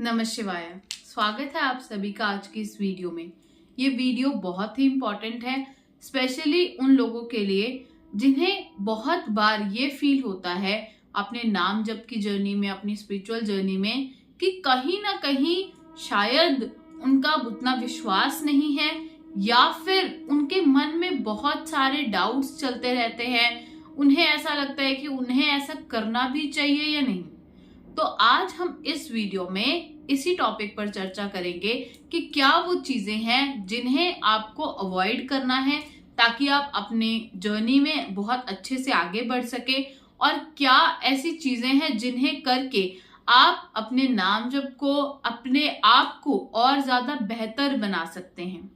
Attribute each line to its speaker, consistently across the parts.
Speaker 1: नमः शिवाय। स्वागत है आप सभी का आज की इस वीडियो में। ये वीडियो बहुत ही इम्पोर्टेंट है, स्पेशली उन लोगों के लिए जिन्हें बहुत बार ये फील होता है अपने नाम जप की जर्नी में, अपनी स्पिरिचुअल जर्नी में, कि कहीं ना कहीं शायद उनका उतना विश्वास नहीं है या फिर उनके मन में बहुत सारे डाउट्स चलते रहते हैं। उन्हें ऐसा लगता है कि उन्हें ऐसा करना भी चाहिए या नहीं। तो आज हम इस वीडियो में इसी टॉपिक पर चर्चा करेंगे कि क्या वो चीजें हैं जिन्हें आपको अवॉइड करना है ताकि आप अपने जर्नी में बहुत अच्छे से आगे बढ़ सके, और क्या ऐसी चीजें हैं जिन्हें करके आप अपने नाम जप को, अपने आप को और ज्यादा बेहतर बना सकते हैं।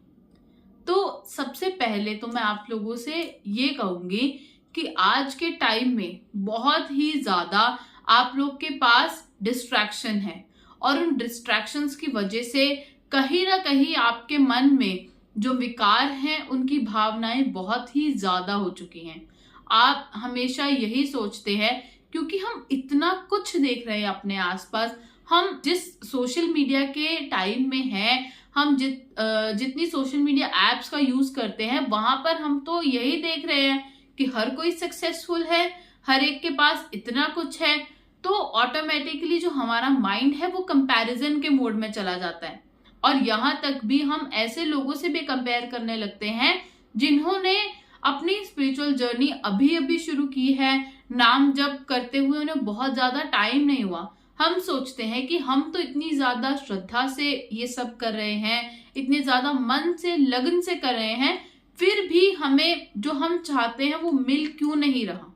Speaker 1: तो सबसे पहले तो मैं आप लोगों से ये कहूंगी कि आज के टाइम में बहुत ही ज्यादा आप लोग के पास डिस्ट्रैक्शन है, और उन डिस्ट्रैक्शंस की वजह से कहीं ना कहीं आपके मन में जो विकार हैं उनकी भावनाएं बहुत ही ज्यादा हो चुकी हैं। आप हमेशा यही सोचते हैं, क्योंकि हम इतना कुछ देख रहे हैं अपने आसपास। हम जिस सोशल मीडिया के टाइम में हैं, हम जितनी सोशल मीडिया एप्स का यूज करते हैं, वहां पर हम तो यही देख रहे हैं कि हर कोई सक्सेसफुल है, हर एक के पास इतना कुछ है। तो ऑटोमेटिकली जो हमारा माइंड है वो कंपैरिजन के मोड में चला जाता है, और यहाँ तक भी हम ऐसे लोगों से भी कंपेयर करने लगते हैं जिन्होंने अपनी स्पिरिचुअल जर्नी अभी अभी शुरू की है। नाम जप करते हुए उन्हें बहुत ज्यादा टाइम नहीं हुआ। हम सोचते हैं कि हम तो इतनी ज्यादा श्रद्धा से ये सब कर रहे हैं, इतने ज्यादा मन से, लगन से कर रहे हैं, फिर भी हमें जो हम चाहते हैं वो मिल क्यों नहीं रहा।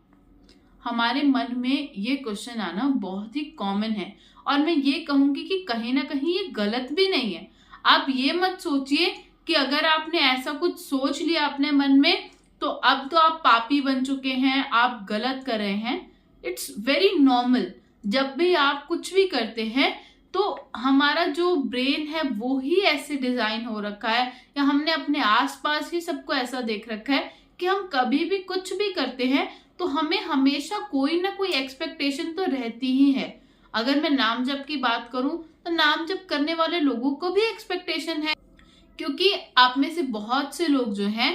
Speaker 1: हमारे मन में ये क्वेश्चन आना बहुत ही कॉमन है, और मैं ये कहूंगी कि कहीं ना कहीं ये गलत भी नहीं है। आप ये मत सोचिए कि अगर आपने ऐसा कुछ सोच लिया अपने मन में तो अब तो आप पापी बन चुके हैं, आप गलत कर रहे हैं। It's very normal. जब भी आप कुछ भी करते हैं तो हमारा जो ब्रेन है वो ही ऐसे डिजाइन हो रखा है, या हमने अपने आसपास ही सबको ऐसा देख रखा है कि हम कभी भी कुछ भी करते हैं तो हमें हमेशा कोई ना कोई एक्सपेक्टेशन तो रहती ही है। अगर मैं नाम जप की बात करूं तो नाम जप करने वाले लोगों को भी एक्सपेक्टेशन है, क्योंकि आप में से बहुत से लोग जो हैं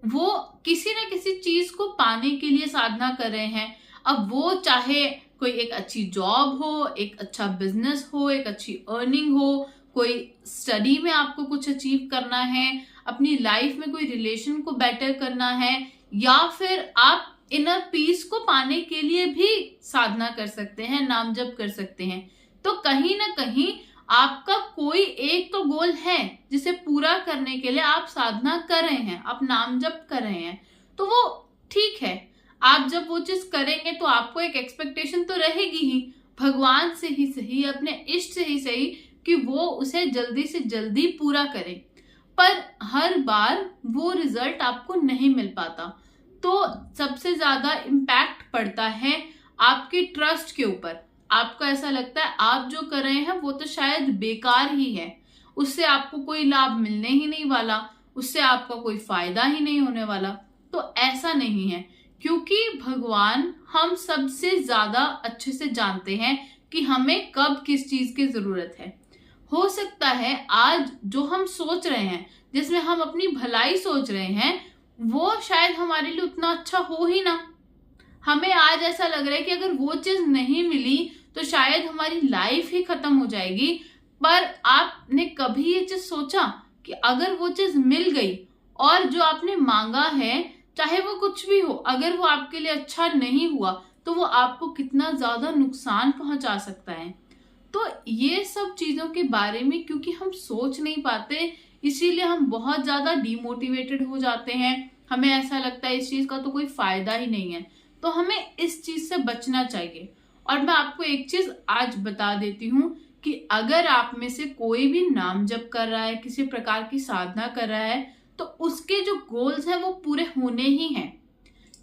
Speaker 1: वो किसी ना किसी चीज को पाने के लिए साधना कर रहे हैं। अब वो चाहे कोई एक अच्छी जॉब हो, एक अच्छा बिजनेस हो, एक अच्छी अर्निंग हो, कोई स्टडी में आपको कुछ अचीव करना है, अपनी लाइफ में कोई रिलेशन को बेटर करना है, या फिर आप इनर पीस को पाने के लिए भी साधना कर सकते हैं, नाम जप कर सकते हैं। तो कहीं ना कहीं आपका कोई एक तो गोल है जिसे पूरा करने के लिए आप साधना कर रहे हैं, आप नाम जप कर रहे हैं, तो वो ठीक है। आप जब वो चीज करेंगे तो आपको एक एक्सपेक्टेशन तो रहेगी ही, भगवान से ही सही, अपने इष्ट से ही सही, कि वो उसे जल्दी से जल्दी पूरा करें। पर हर बार वो रिजल्ट आपको नहीं मिल पाता। तो सबसे ज्यादा इम्पैक्ट पड़ता है आपके ट्रस्ट के ऊपर। आपको ऐसा लगता है आप जो कर रहे हैं वो तो शायद बेकार ही है, उससे आपको कोई लाभ मिलने ही नहीं वाला, उससे आपका कोई फायदा ही नहीं होने वाला। तो ऐसा नहीं है, क्योंकि भगवान हम सबसे ज्यादा अच्छे से जानते हैं कि हमें कब किस चीज की जरूरत है। हो सकता है आज जो हम सोच रहे हैं, जिसमें हम अपनी भलाई सोच रहे हैं, वो शायद हमारे लिए उतना अच्छा हो ही ना। हमें आज ऐसा लग रहा है कि अगर वो चीज नहीं मिली तो शायद हमारी लाइफ ही खत्म हो जाएगी। पर आपने कभी ये चीज सोचा कि अगर वो चीज मिल गई और जो आपने मांगा है, चाहे वो कुछ भी हो, अगर वो आपके लिए अच्छा नहीं हुआ तो वो आपको कितना ज्यादा नुकसान पहुंचा सकता है। तो ये सब चीजों के बारे में क्योंकि हम सोच नहीं पाते, इसीलिए हम बहुत ज्यादा डिमोटिवेटेड हो जाते हैं। हमें ऐसा लगता है इस चीज का तो कोई फायदा ही नहीं है। तो हमें इस चीज से बचना चाहिए। और मैं आपको एक चीज आज बता देती हूँ कि अगर आप में से कोई भी नाम जप कर रहा है, किसी प्रकार की साधना कर रहा है, तो उसके जो गोल्स हैं वो पूरे होने ही हैं।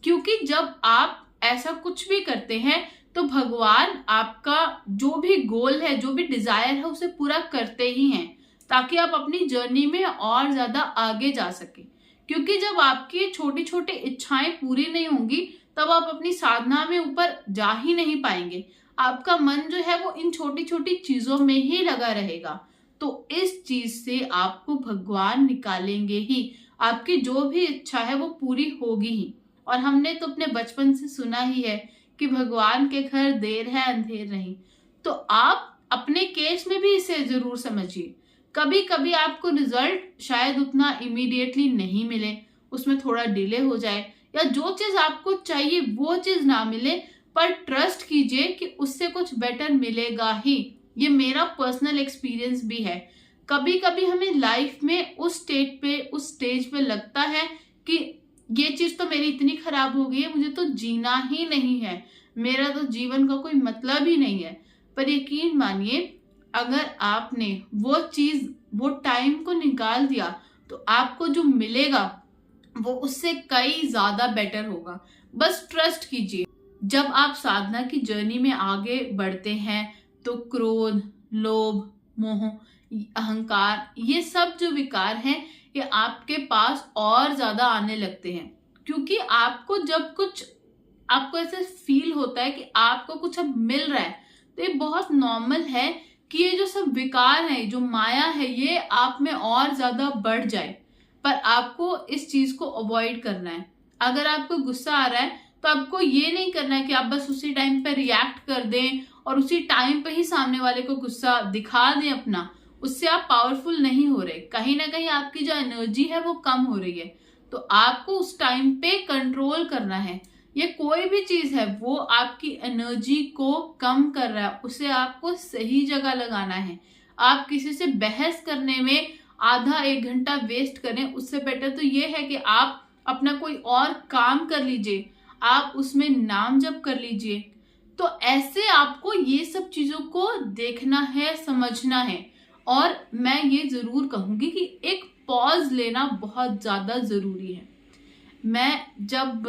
Speaker 1: क्योंकि जब आप ऐसा कुछ भी करते हैं तो भगवान आपका जो भी गोल है, जो भी डिजायर है, उसे पूरा करते ही हैं, ताकि आप अपनी जर्नी में और ज्यादा आगे जा सके। क्योंकि जब आपकी छोटी छोटी इच्छाएं पूरी नहीं होंगी तब आप अपनी साधना में ऊपर जा ही नहीं पाएंगे। आपका मन जो है वो इन छोटी छोटी चीजों में ही लगा रहेगा। तो इस चीज से आपको भगवान निकालेंगे ही, आपकी जो भी इच्छा है वो पूरी होगी ही। और हमने तो अपने बचपन से सुना ही है कि भगवान के घर देर है अंधेर नहीं। तो आप अपने केस में भी इसे जरूर समझिए। कभी कभी आपको रिजल्ट शायद उतना इमीडिएटली नहीं मिले, उसमें थोड़ा डिले हो जाए, या जो चीज आपको चाहिए वो चीज ना मिले, पर ट्रस्ट कीजिए कि उससे कुछ बेटर मिलेगा ही। ये मेरा पर्सनल एक्सपीरियंस भी है। कभी कभी हमें लाइफ में उस स्टेज पे लगता है कि ये चीज तो मेरी इतनी खराब हो गई है, मुझे तो जीना ही नहीं है, मेरा तो जीवन का कोई मतलब ही नहीं है। पर यकीन मानिए, अगर आपने वो चीज, वो टाइम को निकाल दिया, तो आपको जो मिलेगा वो उससे कई ज्यादा बेटर होगा। बस ट्रस्ट कीजिए। जब आप साधना की जर्नी में आगे बढ़ते हैं तो क्रोध, लोभ, मोह, अहंकार, ये सब जो विकार हैं ये आपके पास और ज्यादा आने लगते हैं। क्योंकि आपको जब कुछ, आपको ऐसे फील होता है कि आपको कुछ अब मिल रहा है, तो ये बहुत नॉर्मल है कि ये जो सब विकार है, जो माया है, ये आप में और ज्यादा बढ़ जाए। पर आपको इस चीज को अवॉइड करना है। अगर आपको गुस्सा आ रहा है तो आपको ये नहीं करना है कि आप बस उसी टाइम पे रिएक्ट कर दें और उसी टाइम पे ही सामने वाले को गुस्सा दिखा दें अपना। उससे आप पावरफुल नहीं हो रहे, कहीं ना कहीं आपकी जो एनर्जी है वो कम हो रही है। तो आपको उस टाइम पे कंट्रोल करना है। ये कोई भी चीज है वो आपकी एनर्जी को कम कर रहा है, उसे आपको सही जगह लगाना है। आप किसी से बहस करने में आधा एक घंटा वेस्ट करें, उससे बेटर तो ये है कि आप अपना कोई और काम कर लीजिए, आप उसमें नाम जप कर लीजिए। तो ऐसे आपको ये सब चीजों को देखना है, समझना है। और मैं ये जरूर कहूंगी कि एक पॉज लेना बहुत ज्यादा जरूरी है। मैं जब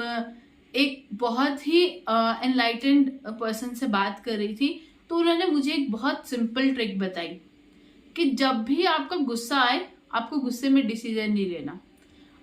Speaker 1: एक बहुत ही एनलाइटेंड पर्सन से बात कर रही थी, तो उन्होंने मुझे एक बहुत सिंपल ट्रिक बताई कि जब भी आपका गुस्सा आए, आपको गुस्से में डिसीजन नहीं लेना।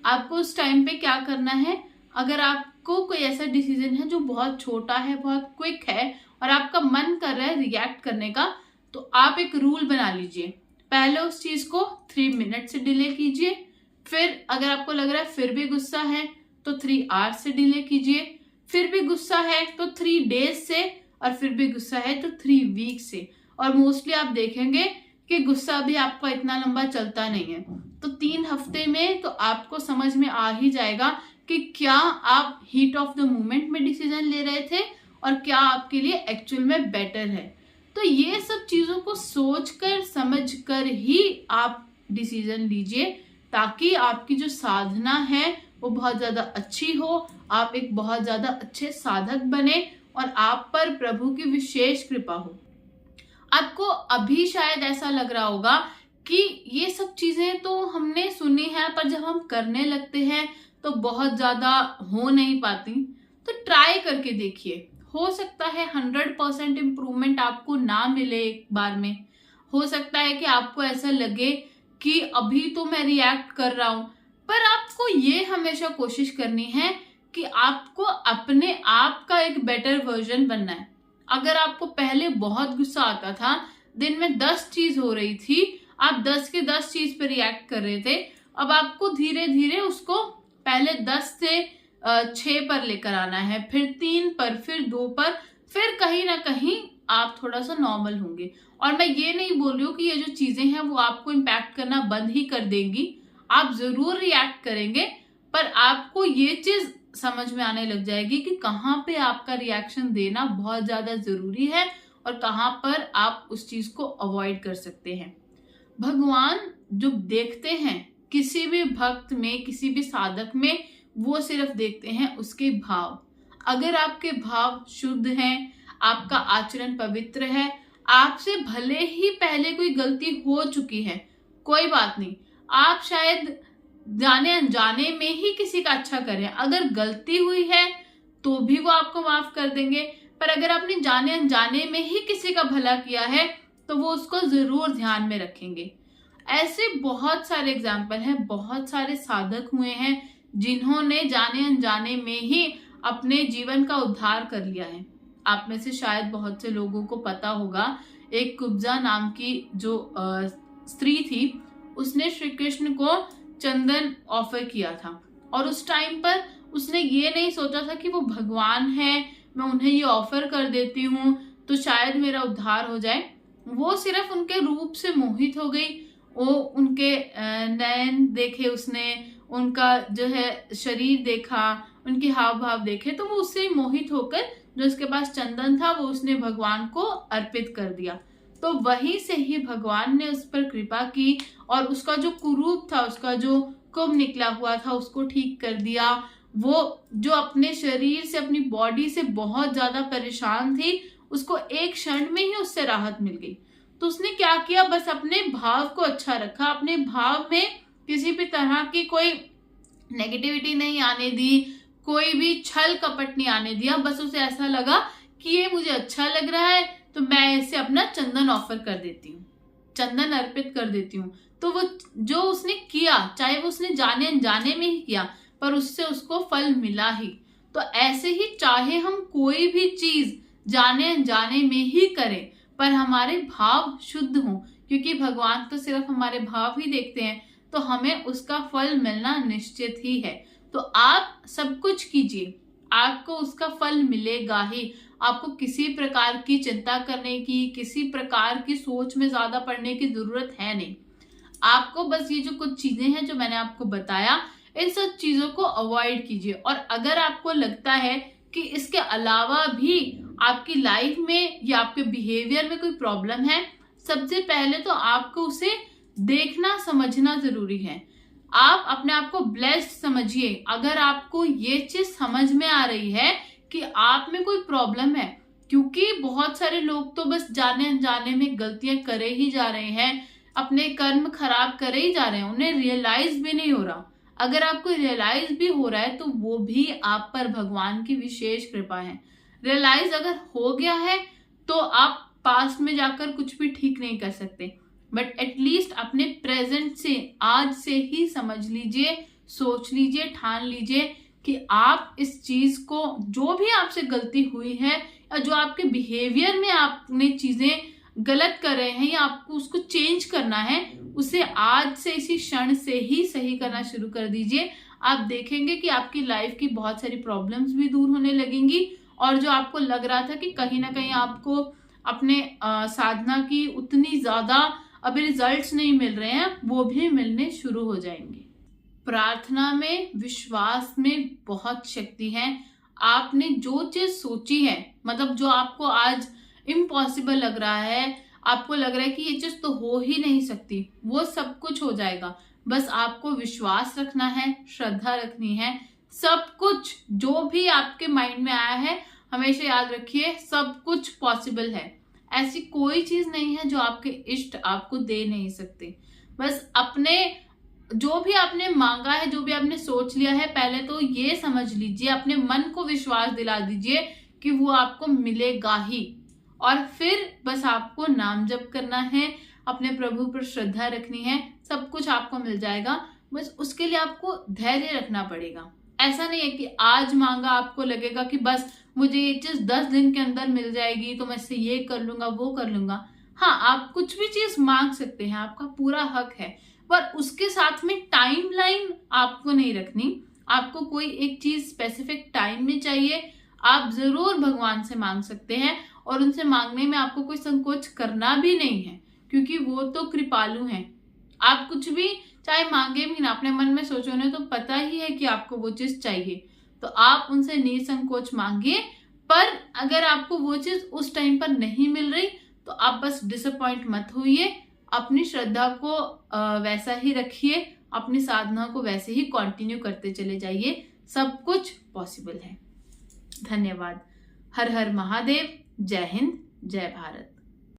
Speaker 1: आपको उस टाइम पे क्या करना है, अगर आपको कोई ऐसा डिसीजन है जो बहुत छोटा है, बहुत क्विक है, और आपका मन कर रहा है रिएक्ट करने का, तो आप एक रूल बना लीजिए। पहले उस चीज को 3 मिनट से डिले कीजिए। फिर अगर आपको लग रहा है फिर भी गुस्सा है तो 3 आवर्स से डिले कीजिए। फिर भी गुस्सा है तो 3 डेज से, और फिर भी गुस्सा है तो 3 वीक से। और मोस्टली आप देखेंगे कि गुस्सा भी आपका इतना लंबा चलता नहीं है। तो 3 हफ्ते में तो आपको समझ में आ ही जाएगा कि क्या आप हीट ऑफ द मोमेंट में डिसीजन ले रहे थे और क्या आपके लिए एक्चुअल में बेटर है। तो ये सब चीजों को सोचकर समझकर ही आप डिसीजन लीजिए, ताकि आपकी जो साधना है वो बहुत ज्यादा अच्छी हो, आप एक बहुत ज्यादा अच्छे साधक बने और आप पर प्रभु की विशेष कृपा हो। आपको अभी शायद ऐसा लग रहा होगा कि ये सब चीजें तो हमने सुनी है, पर जब हम करने लगते हैं तो बहुत ज्यादा हो नहीं पाती। तो ट्राई करके देखिए, हो सकता है 100% इम्प्रूवमेंट आपको ना मिले एक बार में। हो सकता है कि आपको ऐसा लगे कि अभी तो मैं रिएक्ट कर रहा हूं, पर आपको ये हमेशा कोशिश करनी है कि आपको अपने आप का एक बेटर वर्जन बनना है। अगर आपको पहले बहुत गुस्सा आता था, दिन में 10 चीज हो रही थी, आप 10 के 10 चीज पे रिएक्ट कर रहे थे, अब आपको धीरे धीरे उसको पहले 10 से 6 पर लेकर आना है, फिर 3 पर, फिर 2 पर, फिर कहीं ना कहीं आप थोड़ा सा नॉर्मल होंगे। और मैं ये नहीं बोल रही हूँ कि ये जो चीजें हैं वो आपको इम्पैक्ट करना बंद ही कर देंगी, आप जरूर रिएक्ट करेंगे, पर आपको ये चीज समझ में आने लग जाएगी कि कहाँ पे आपका रिएक्शन देना बहुत ज्यादा जरूरी है और कहाँ पर आप उस चीज को अवॉइड कर सकते हैं। भगवान जो देखते हैं किसी भी भक्त में, किसी भी साधक में, वो सिर्फ देखते हैं उसके भाव। अगर आपके भाव शुद्ध हैं, आपका आचरण पवित्र है, आपसे भले ही पहले कोई गलती हो चुकी है, कोई बात नहीं, आप शायद जाने अनजाने में ही किसी का अच्छा करें, अगर गलती हुई है तो भी वो आपको माफ कर देंगे। पर अगर आपने जाने अनजाने में ही किसी का भला किया है तो वो उसको जरूर ध्यान में रखेंगे। ऐसे बहुत सारे एग्जाम्पल हैं, बहुत सारे साधक हुए हैं जिन्होंने जाने अनजाने में ही अपने जीवन का उद्धार कर लिया है। आप में से शायद बहुत से लोगों को पता होगा, एक कुब्जा नाम की जो स्त्री थी, उसने श्री कृष्ण को चंदन ऑफर किया था। और उस टाइम पर उसने ये नहीं सोचा था कि वो भगवान है, मैं उन्हें ये ऑफर कर देती हूँ तो शायद मेरा उद्धार हो जाए। वो सिर्फ उनके रूप से मोहित हो गई। वो उनके नयन देखे उसने, उनका जो है शरीर देखा, उनके हाव भाव देखे, तो वो उससे मोहित होकर जो उसके पास चंदन था वो उसने भगवान को अर्पित कर दिया। तो वहीं से ही भगवान ने उस पर कृपा की और उसका जो कुरूप था, उसका जो कुंभ निकला हुआ था, उसको ठीक कर दिया। वो जो अपने शरीर से, अपनी बॉडी से बहुत ज्यादा परेशान थी, उसको एक क्षण में ही उससे राहत मिल गई। तो उसने क्या किया, बस अपने भाव को अच्छा रखा, अपने भाव में किसी भी तरह की कोई नेगेटिविटी नहीं आने दी, कोई भी छल कपट नहीं आने दिया। बस उसे ऐसा लगा कि ये मुझे अच्छा लग रहा है तो मैं इसे अपना चंदन ऑफर कर देती हूँ, चंदन अर्पित कर देती हूँ। तो वो जो उसने किया, चाहे वो उसने जाने अनजाने में ही किया, पर उससे उसको फल मिला ही। तो ऐसे ही चाहे हम कोई भी चीज जाने अनजाने में ही करें, पर हमारे भाव शुद्ध हों, क्योंकि भगवान तो सिर्फ हमारे भाव ही देखते हैं, तो हमें उसका फल मिलना निश्चित ही है। तो आप सब कुछ कीजिए, आपको उसका फल मिलेगा ही। आपको किसी प्रकार की चिंता करने की, किसी प्रकार की सोच में ज्यादा पड़ने की जरूरत है नहीं। आपको बस ये जो कुछ चीजें हैं जो मैंने आपको बताया, इन सब चीजों को अवॉइड कीजिए। और अगर आपको लगता है कि इसके अलावा भी आपकी लाइफ में या आपके बिहेवियर में कोई प्रॉब्लम है, सबसे पहले तो आपको उसे देखना समझना जरूरी है। आप अपने आप को ब्लेस्ड समझिए अगर आपको ये चीज समझ में आ रही है कि आप में कोई प्रॉब्लम है, क्योंकि बहुत सारे लोग तो बस जाने अनजाने में गलतियां करे ही जा रहे हैं, अपने कर्म खराब करे ही जा रहे हैं, उन्हें रियलाइज भी नहीं हो रहा। अगर आपको रियलाइज भी हो रहा है तो वो भी आप पर भगवान की विशेष कृपा है। रियलाइज अगर हो गया है तो आप पास्ट में जाकर कुछ भी ठीक नहीं कर सकते, बट एटलीस्ट अपने प्रेजेंट से, आज से ही समझ लीजिए, सोच लीजिए, ठान लीजिए कि आप इस चीज को, जो भी आपसे गलती हुई है या जो आपके बिहेवियर में आपने चीजें गलत कर रहे हैं या आपको उसको चेंज करना है, उसे आज से, इसी क्षण से ही सही करना शुरू कर दीजिए। आप देखेंगे कि आपकी लाइफ की बहुत सारी प्रॉब्लम्स भी दूर होने लगेंगी और जो आपको लग रहा था कि कहीं ना कहीं आपको अपने साधना की उतनी ज्यादा अभी रिजल्ट्स नहीं मिल रहे हैं, वो भी मिलने शुरू हो जाएंगे। प्रार्थना में, विश्वास में बहुत शक्ति है। आपने जो चीज सोची है, मतलब जो आपको आज इम्पॉसिबल लग रहा है, आपको लग रहा है कि ये चीज तो हो ही नहीं सकती, वो सब कुछ हो जाएगा। बस आपको विश्वास रखना है, श्रद्धा रखनी है। सब कुछ जो भी आपके माइंड में आया है, हमेशा याद रखिए सब कुछ पॉसिबल है। ऐसी कोई चीज नहीं है जो आपके इष्ट आपको दे नहीं सकते। बस अपने जो भी आपने मांगा है, जो भी आपने सोच लिया है, पहले तो ये समझ लीजिए, अपने मन को विश्वास दिला दीजिए कि वो आपको मिलेगा ही। और फिर बस आपको नाम जप करना है, अपने प्रभु पर श्रद्धा रखनी है, सब कुछ आपको मिल जाएगा। बस उसके लिए आपको धैर्य रखना पड़ेगा। ऐसा नहीं है कि आज मांगा आपको लगेगा कि बस मुझे ये चीज 10 दिन के अंदर मिल जाएगी तो मैं इससे ये कर लूंगा, वो कर लूंगा। हाँ, आप कुछ भी चीज मांग सकते हैं, आपका पूरा हक है, पर उसके साथ में टाइमलाइन आपको नहीं रखनी। आपको कोई एक चीज स्पेसिफिक टाइम में चाहिए, आप जरूर भगवान से मांग सकते हैं और उनसे मांगने में आपको कोई संकोच करना भी नहीं है, क्योंकि वो तो कृपालु हैं। आप कुछ भी चाहे मांगे भी ना, अपने मन में सोचो, उन्हें तो पता ही है कि आपको वो चीज चाहिए, तो आप उनसे निसंकोच मांगिए। पर अगर आपको वो चीज उस टाइम पर नहीं मिल रही तो आप बस डिसअपॉइंट मत होइए, अपनी श्रद्धा को वैसा ही रखिए, अपनी साधना को वैसे ही कंटिन्यू करते चले जाइए, सब कुछ पॉसिबल है। धन्यवाद। हर हर महादेव। जय हिंद, जय भारत।